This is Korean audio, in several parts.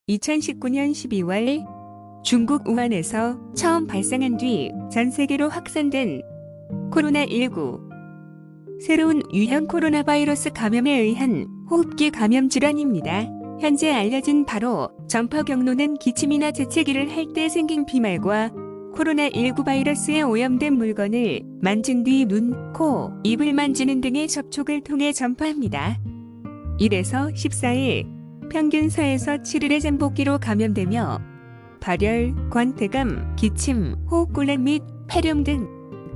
2019년 12월 중국 우한에서 처음 발생한 뒤 전 세계로 확산된 코로나19. 새로운 유형 코로나 바이러스 감염에 의한 호흡기 감염 질환입니다. 현재 알려진 바로 전파 경로는 기침이나 재채기를 할 때 생긴 비말과 코로나19 바이러스에 오염된 물건을 만진 뒤 눈, 코, 입을 만지는 등의 접촉을 통해 전파합니다. 1에서 14일, 평균 4에서 7일의 잠복기로 감염되며 발열, 권태감, 기침, 호흡곤란 및 폐렴 등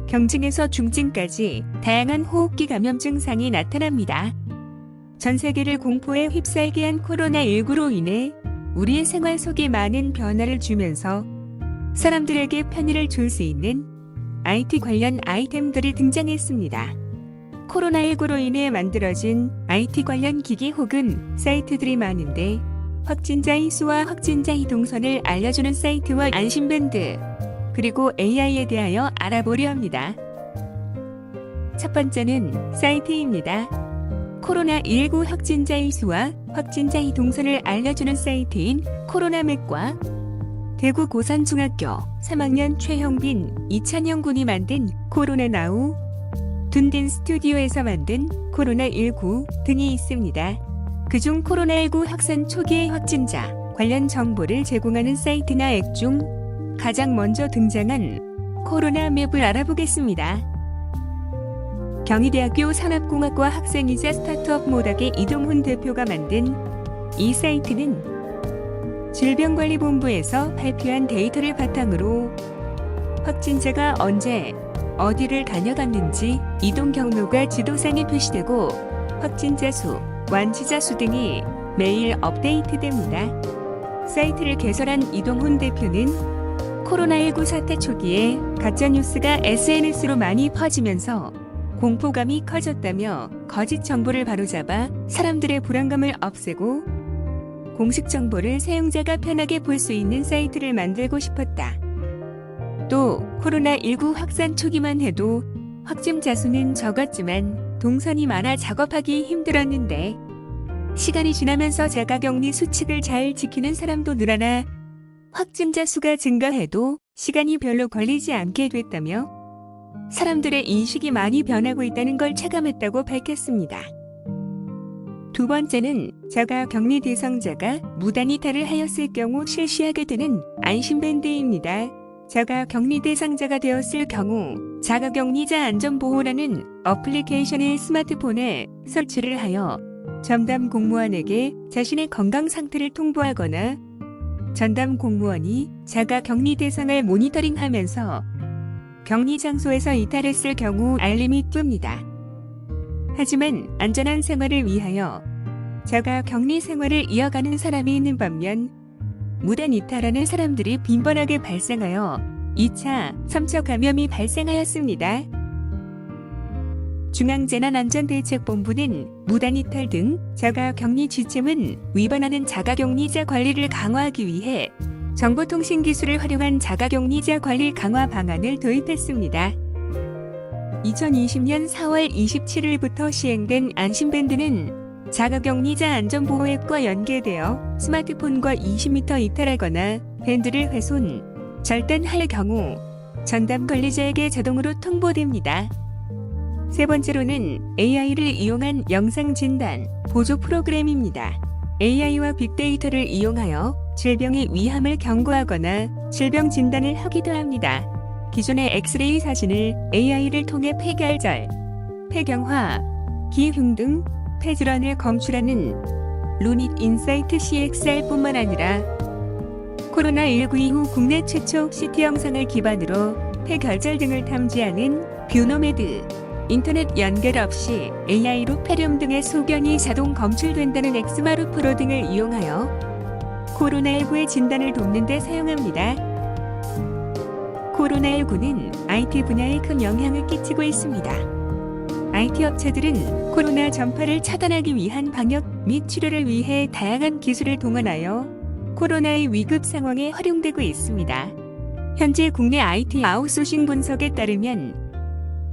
경증에서 중증까지 다양한 호흡기 감염 증상이 나타납니다. 전 세계를 공포에 휩싸이게 한 코로나19로 인해 우리의 생활 속에 많은 변화를 주면서 사람들에게 편의를 줄 수 있는 IT 관련 아이템들이 등장했습니다. 코로나19로 인해 만들어진 IT 관련 기기 혹은 사이트들이 많은데 확진자의 수와 확진자의 동선을 알려주는 사이트와 안심밴드, 그리고 AI에 대하여 알아보려 합니다. 첫 번째는 사이트입니다. 코로나19 확진자의 수와 확진자의 동선을 알려주는 사이트인 코로나맵과 대구 고산중학교 3학년 최형빈, 이찬영 군이 만든 코로나나우, 둔딘 스튜디오에서 만든 코로나19 등이 있습니다. 그중 코로나19 확산 초기의 확진자 관련 정보를 제공하는 사이트나 앱 중 가장 먼저 등장한 코로나맵을 알아보겠습니다. 경희대학교 산업공학과 학생이자 스타트업 모닥의 이동훈 대표가 만든 이 사이트는 질병관리본부에서 발표한 데이터를 바탕으로 확진자가 언제, 어디를 다녀갔는지 이동 경로가 지도상에 표시되고 확진자 수, 완치자 수 등이 매일 업데이트됩니다. 사이트를 개설한 이동훈 대표는 코로나19 사태 초기에 가짜뉴스가 SNS로 많이 퍼지면서 공포감이 커졌다며 거짓 정보를 바로잡아 사람들의 불안감을 없애고 공식 정보를 사용자가 편하게 볼 수 있는 사이트를 만들고 싶었다. 또 코로나19 확산 초기만 해도 확진자 수는 적었지만 동선이 많아 작업하기 힘들었는데 시간이 지나면서 자가격리 수칙을 잘 지키는 사람도 늘어나 확진자 수가 증가해도 시간이 별로 걸리지 않게 됐다며 사람들의 인식이 많이 변하고 있다는 걸 체감했다고 밝혔습니다. 두 번째는 자가격리 대상자가 무단 이탈을 하였을 경우 실시하게 되는 안심밴드입니다. 자가격리 대상자가 되었을 경우 자가격리자 안전보호라는 어플리케이션을 스마트폰에 설치를 하여 전담 공무원에게 자신의 건강 상태를 통보하거나 전담 공무원이 자가격리 대상을 모니터링하면서 격리 장소에서 이탈했을 경우 알림이 뜹니다. 하지만 안전한 생활을 위하여 자가격리 생활을 이어가는 사람이 있는 반면 무단 이탈하는 사람들이 빈번하게 발생하여 2차, 3차 감염이 발생하였습니다. 중앙재난안전대책본부는 무단 이탈 등 자가격리 지침은 위반하는 자가격리자 관리를 강화하기 위해 정보통신기술을 활용한 자가격리자 관리 강화 방안을 도입했습니다. 2020년 4월 27일부터 시행된 안심밴드는 자가격리자 안전보호 앱과 연계되어 스마트폰과 20m 이탈하거나 밴드를 훼손, 절단할 경우 전담 관리자에게 자동으로 통보됩니다. 세 번째로는 AI를 이용한 영상 진단, 보조 프로그램입니다. AI와 빅데이터를 이용하여 질병의 위험을 경고하거나 질병 진단을 하기도 합니다. 기존의 엑스레이 사진을 AI를 통해 폐결절, 폐경화, 기흉 등 폐질환을 검출하는 루닛 인사이트 CXR뿐만 아니라 코로나19 이후 국내 최초 CT 영상을 기반으로 폐결절 등을 탐지하는 뷰노메드, 인터넷 연결 없이 AI로 폐렴 등의 소견이 자동 검출된다는 엑스마루 프로 등을 이용하여 코로나19의 진단을 돕는 데 사용합니다. 코로나19는 IT 분야에 큰 영향을 끼치고 있습니다. IT 업체들은 코로나 전파를 차단하기 위한 방역 및 치료를 위해 다양한 기술을 동원하여 코로나의 위급 상황에 활용되고 있습니다. 현재 국내 IT 아웃소싱 분석에 따르면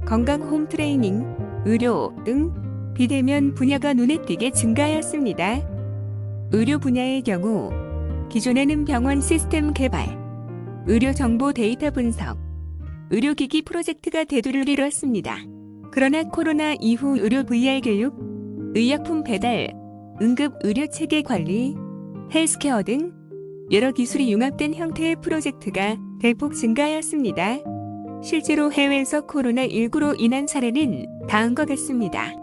건강 홈 트레이닝, 의료 등 비대면 분야가 눈에 띄게 증가하였습니다. 의료 분야의 경우 기존에는 병원 시스템 개발, 의료 정보 데이터 분석, 의료기기 프로젝트가 대두를 이뤘습니다. 그러나 코로나 이후 의료 VR 교육, 의약품 배달, 응급 의료 체계 관리, 헬스케어 등 여러 기술이 융합된 형태의 프로젝트가 대폭 증가하였습니다. 실제로 해외에서 코로나19로 인한 사례는 다음과 같습니다.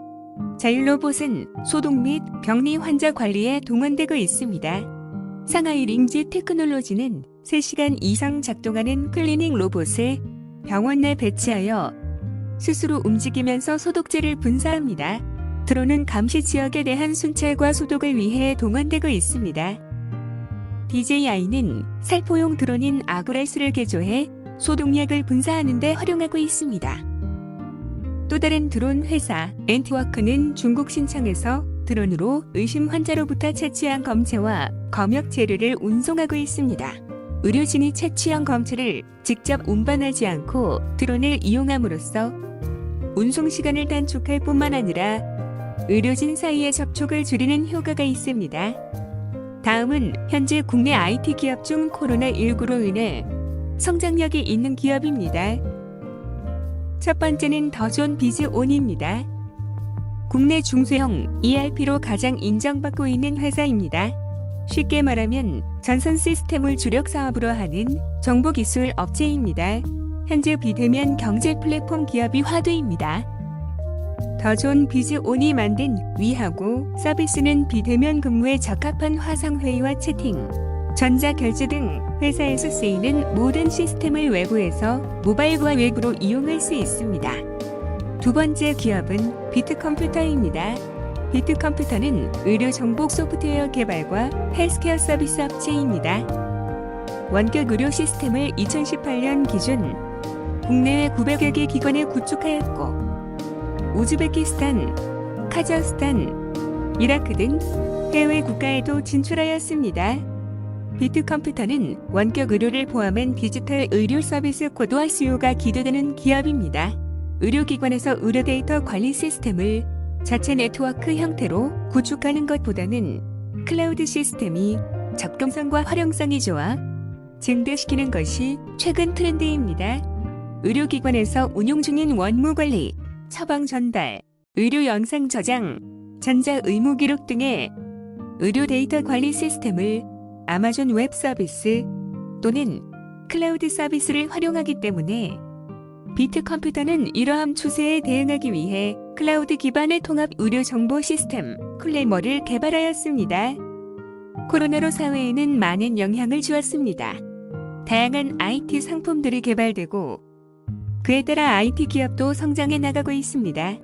자율로봇은 소독 및 격리 환자 관리에 동원되고 있습니다. 상하이 링지 테크놀로지는 3시간 이상 작동하는 클리닝 로봇을 병원 내 배치하여 스스로 움직이면서 소독제를 분사합니다. 드론은 감시 지역에 대한 순찰과 소독을 위해 동원되고 있습니다. DJI는 살포용 드론인 아구레스를 개조해 소독약을 분사하는 데 활용하고 있습니다. 또 다른 드론 회사 엔트워크는 중국 신창에서 드론으로 의심 환자로부터 채취한 검체와 검역 재료를 운송하고 있습니다. 의료진이 채취한 검체를 직접 운반하지 않고 드론을 이용함으로써 운송 시간을 단축할 뿐만 아니라 의료진 사이의 접촉을 줄이는 효과가 있습니다. 다음은 현재 국내 IT 기업 중 코로나19로 인해 성장력이 있는 기업입니다. 첫 번째는 더존 비즈온입니다. 국내 중소형 ERP로 가장 인정받고 있는 회사입니다. 쉽게 말하면 전선 시스템을 주력 사업으로 하는 정보기술 업체입니다. 현재 비대면 경제 플랫폼 기업이 화두입니다. 더존 비즈온이 만든 위하고 서비스는 비대면 근무에 적합한 화상회의와 채팅, 전자결제 등 회사에서 쓰이는 모든 시스템을 외부에서 모바일과 웹으로 이용할 수 있습니다. 두 번째 기업은 비트컴퓨터입니다. 비트컴퓨터는 의료 정보 소프트웨어 개발과 헬스케어 서비스 업체입니다. 원격 의료 시스템을 2018년 기준 국내외 900여 개 기관에 구축하였고 우즈베키스탄, 카자흐스탄, 이라크 등 해외 국가에도 진출하였습니다. 비트컴퓨터는 원격 의료를 포함한 디지털 의료 서비스 고도화 수요가 기대되는 기업입니다. 의료기관에서 의료 데이터 관리 시스템을 자체 네트워크 형태로 구축하는 것보다는 클라우드 시스템이 접근성과 활용성이 좋아 증대시키는 것이 최근 트렌드입니다. 의료기관에서 운용 중인 원무 관리, 처방 전달, 의료 영상 저장, 전자 의무 기록 등의 의료 데이터 관리 시스템을 아마존 웹 서비스 또는 클라우드 서비스를 활용하기 때문에 비트컴퓨터는 이러한 추세에 대응하기 위해 클라우드 기반의 통합 의료 정보 시스템 클레머를 개발하였습니다. 코로나로 사회에는 많은 영향을 주었습니다. 다양한 IT 상품들이 개발되고 그에 따라 IT 기업도 성장해 나가고 있습니다.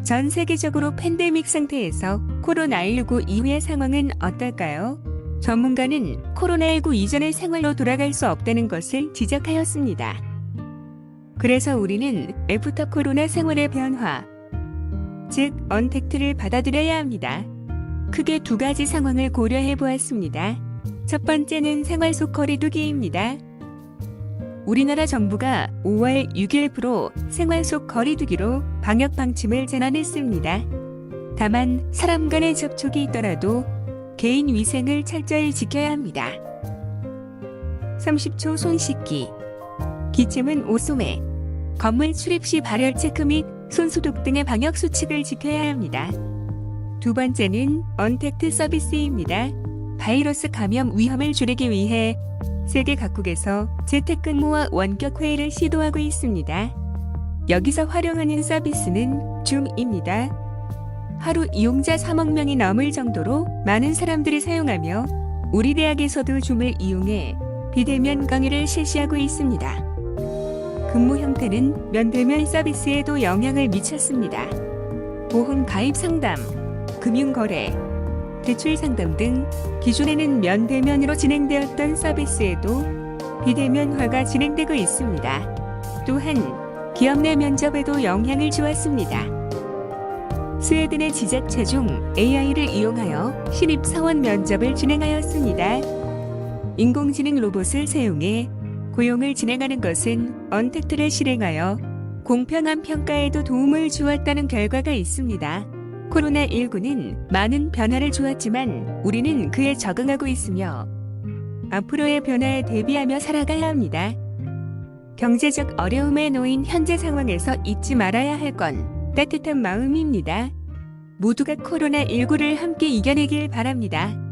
전 세계적으로 팬데믹 상태에서 코로나19 이후의 상황은 어떨까요? 전문가는 코로나19 이전의 생활로 돌아갈 수 없다는 것을 지적하였습니다. 그래서 우리는 애프터 코로나 생활의 변화, 즉 언택트를 받아들여야 합니다. 크게 두 가지 상황을 고려해 보았습니다. 첫 번째는 생활 속 거리두기입니다. 우리나라 정부가 5월 6일부로 생활 속 거리두기로 방역 방침을 전환했습니다. 다만 사람 간의 접촉이 있더라도 개인 위생을 철저히 지켜야 합니다. 30초 손 씻기, 기침은 오소매, 건물 출입 시 발열 체크 및 손소독 등의 방역 수칙을 지켜야 합니다. 두 번째는 언택트 서비스입니다. 바이러스 감염 위험을 줄이기 위해 세계 각국에서 재택근무와 원격 회의를 시도하고 있습니다. 여기서 활용하는 서비스는 줌입니다. 하루 이용자 3억 명이 넘을 정도로 많은 사람들이 사용하며 우리 대학에서도 줌을 이용해 비대면 강의를 실시하고 있습니다. 근무 형태는 면대면 서비스에도 영향을 미쳤습니다. 보험 가입 상담, 금융거래, 대출 상담 등 기존에는 면대면으로 진행되었던 서비스에도 비대면화가 진행되고 있습니다. 또한 기업 내 면접에도 영향을 주었습니다. 스웨덴의 지자체 중 AI를 이용하여 신입사원 면접을 진행하였습니다. 인공지능 로봇을 사용해 고용을 진행하는 것은 언택트를 실행하여 공평한 평가에도 도움을 주었다는 결과가 있습니다. 코로나19는 많은 변화를 주었지만 우리는 그에 적응하고 있으며 앞으로의 변화에 대비하며 살아가야 합니다. 경제적 어려움에 놓인 현재 상황에서 잊지 말아야 할 건 따뜻한 마음입니다. 모두가 코로나19를 함께 이겨내길 바랍니다.